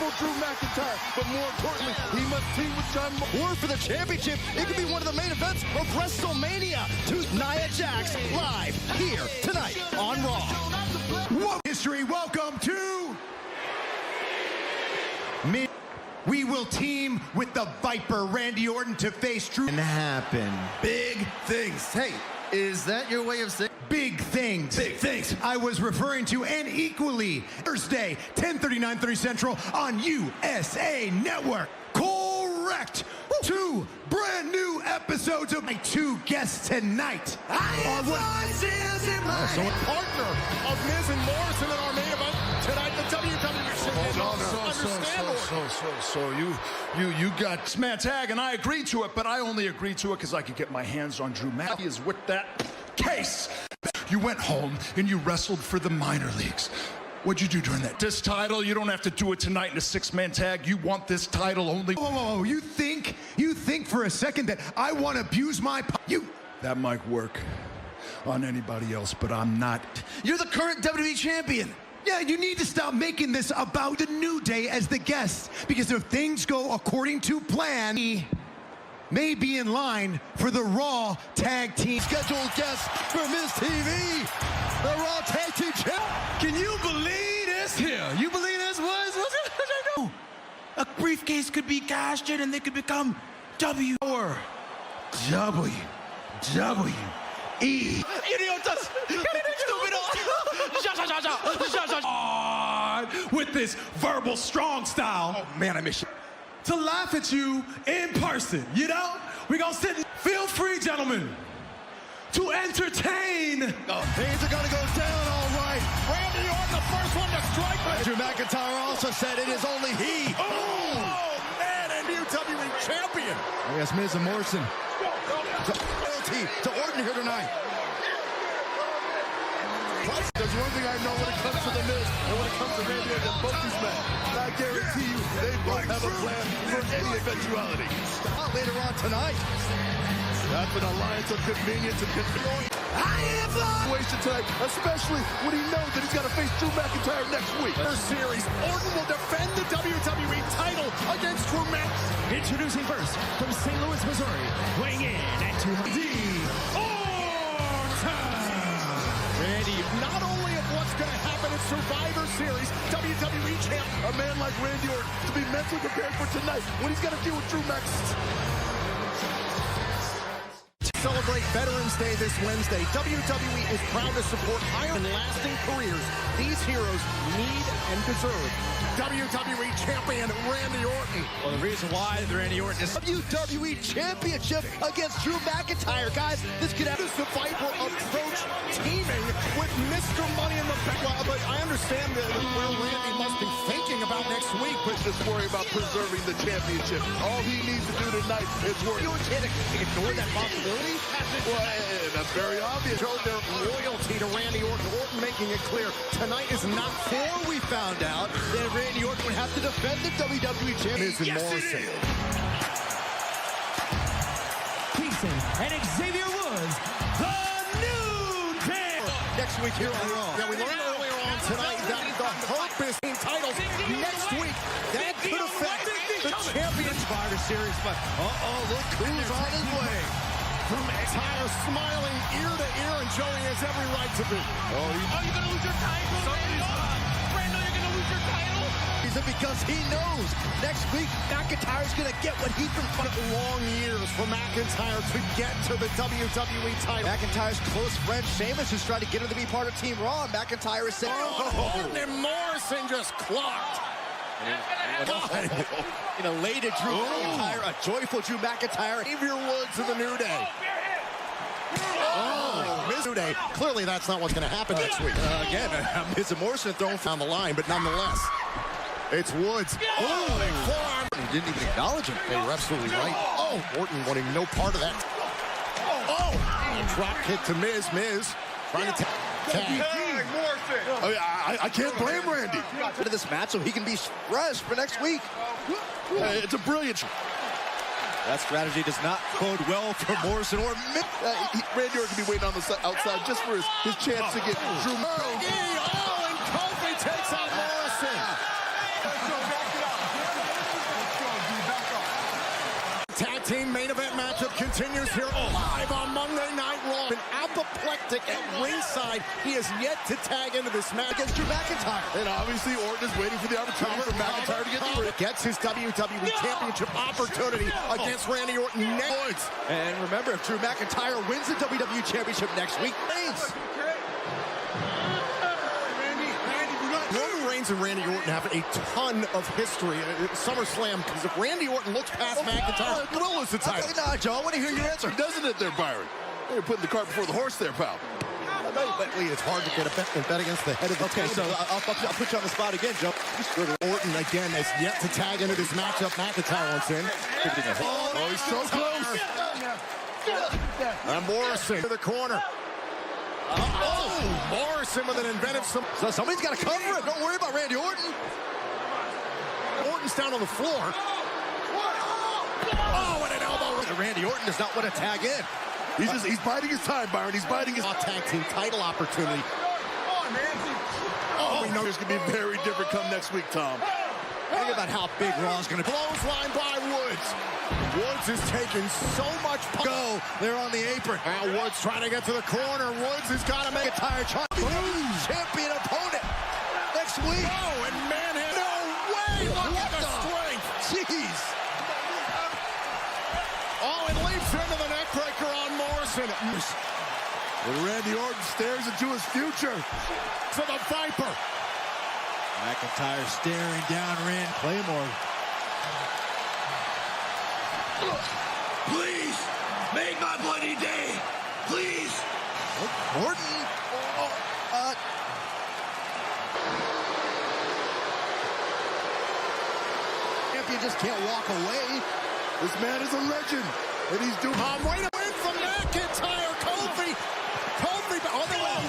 powerful Drew McIntyre, but more importantly, he must team with John War for the championship. It could be one of the main events of WrestleMania. Nia Jax live here tonight on Raw. Whoa. History, welcome to me. We will team with the Viper, Randy Orton, to face Drew. And happen. Big things. Hey, is that your way of saying? Big things. Big things. I was referring to, and equally, Thursday, 10:30 Central on USA Network. Correct. 2 brand new episodes of my 2 guests tonight. So a partner of Miz and Morrison in our main event tonight, the WWE. You got Smash Tag, and I agreed to it, but I only agreed to it because I could get my hands on Drew McIntyre. He is with that case. You went home and you wrestled for the minor leagues. What'd you do during that? This title, you don't have to do it tonight in a 6-man tag. You want this title only. Whoa, you think for a second that I want to abuse my That might work on anybody else, but I'm not. You're the current WWE champion. Yeah, you need to stop making this about the New Day as the guest, because if things go according to plan, he may be in line for the Raw Tag Team. Scheduled guest for Miz TV, the Raw Tag Team Champ. Can you believe this here? You believe this was a briefcase could be cashed in and they could become WWE. With this verbal strong style. Oh man, I miss you. To laugh at you in person, you know? We're gonna sit and feel free, gentlemen, to entertain. Things are gonna go down all right. Randy Orton, the first one to strike. Drew McIntyre also said it is only he. Oh man, and WWE champion. Yes, Miz and Morrison. Loyalty to Orton here tonight. There's one thing I know when it comes to the Miz and when it comes to Randy Orton, both these men, I guarantee you they both have a plan for any eventuality. Later on tonight. That's an alliance of convenience and convenience. Situation tonight, especially when he knows that he's got to face Drew McIntyre next week. First series, Orton will defend the WWE title against Drew McIntyre. Introducing first from St. Louis, Missouri, weighing in at 200. Randy, not only of what's going to happen in Survivor Series, WWE champ, a man like Randy Orton, to be mentally prepared for tonight when he's got to deal with Drew McIntyre. Celebrate Veterans Day this Wednesday. WWE is proud to support higher and lasting careers these heroes need and deserve. WWE champion Randy Orton. Well, the reason why Randy Orton is WWE Championship against Drew McIntyre. Guys, this could have this Viper approach teaming with Mr. Money in the Bank. Well, but I understand that where Randy must be thinking about next week, but just worry about preserving the championship. All he needs to do tonight is work. You can't ignore that possibility. Well, that's very obvious. Show their loyalty to Randy Orton. Orton making it clear tonight is not. Before we found out that Randy Orton would have to defend the WWE Championship. Miz and Morrison. Jason and Xavier Woods, the New Day. Next week here on Raw. Yeah, we learned earlier on tonight that the Hurt Business titles next week, that could affect the champion. Survivor Series, but look who's on his way. From McIntyre smiling ear to ear, and Joey has every right to be. You're going to lose your title? Brando, you're going to lose your title? Because he knows next week McIntyre's going to get what he's been fighting. Long years for McIntyre to get to the WWE title. McIntyre's close friend Sheamus is trying to get him to be part of Team Raw. And McIntyre is saying, Orton and Morrison just clocked. An elated Drew McIntyre, a joyful Drew McIntyre. Xavier Woods in the New Day. Miz New Day. Clearly, that's not what's going to happen next week. Again, Miz and Morrison thrown On the line, but nonetheless, it's Woods. Forearm. He didn't even acknowledge him. Hey, you're absolutely right. Orton wanting no part of that. Drop kick to Miz. Miz trying to tag. I can't blame Randy. Into this match so he can be fresh for next week. It's a brilliant. That strategy does not bode well for Morrison or Miz. Randy Orton can be waiting on the outside just for his chance to get Drew. And Kofi takes out Morrison. tag team main event matchup continues here live on Monday Night Raw. An apoplectic at ringside. He has yet to tag into this match against Drew McIntyre. And obviously Orton is waiting for the opportunity for McIntyre to get the ring. Gets his WWE Championship opportunity against Randy Orton next. And remember, if Drew McIntyre wins the WWE Championship next week, Reigns. Roman Reigns and Randy Orton have a ton of history at SummerSlam, because if Randy Orton looks past McIntyre, he will lose the title. Nah, Joe, I want to hear your answer. Doesn't it there, Byron? You're putting the cart before the horse there, pal. It's hard to get a bet against the head of the table. So I'll put you on the spot again, Joe. Orton, again, has yet to tag into this matchup. McIntyre wants in. Oh, he's so close. And Morrison to the corner. Morrison with an inventive... So somebody's got to cover it. Don't worry about Randy Orton. Orton's down on the floor. Oh, and an elbow. Randy Orton does not want to tag in. He's biding his time, Byron. He's biding his tag team title opportunity. Oh, we know there's going to be very different come next week, Tom. Think about how big Raw's going to be. Clothesline by Woods. Woods is taking so much go. They're on the apron. Now Woods trying to get to the corner. Woods has got to make a tire champion opponent next week. Oh, and manhandle. No way. Look at the strength. Jeez. Oh, and leaps into the neckbreaker on Morrison. Randy Orton stares into his future. To the Viper. McIntyre staring down Randy Claymore. Please, make my bloody day. Please. Orton. You just can't walk away. This man is a legend, and he's doing... Way to win from McIntyre. Kofi, oh,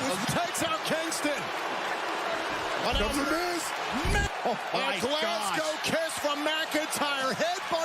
no, takes out Kingston. Comes a miss. Oh, my Glasgow kiss from McIntyre. Headbutt.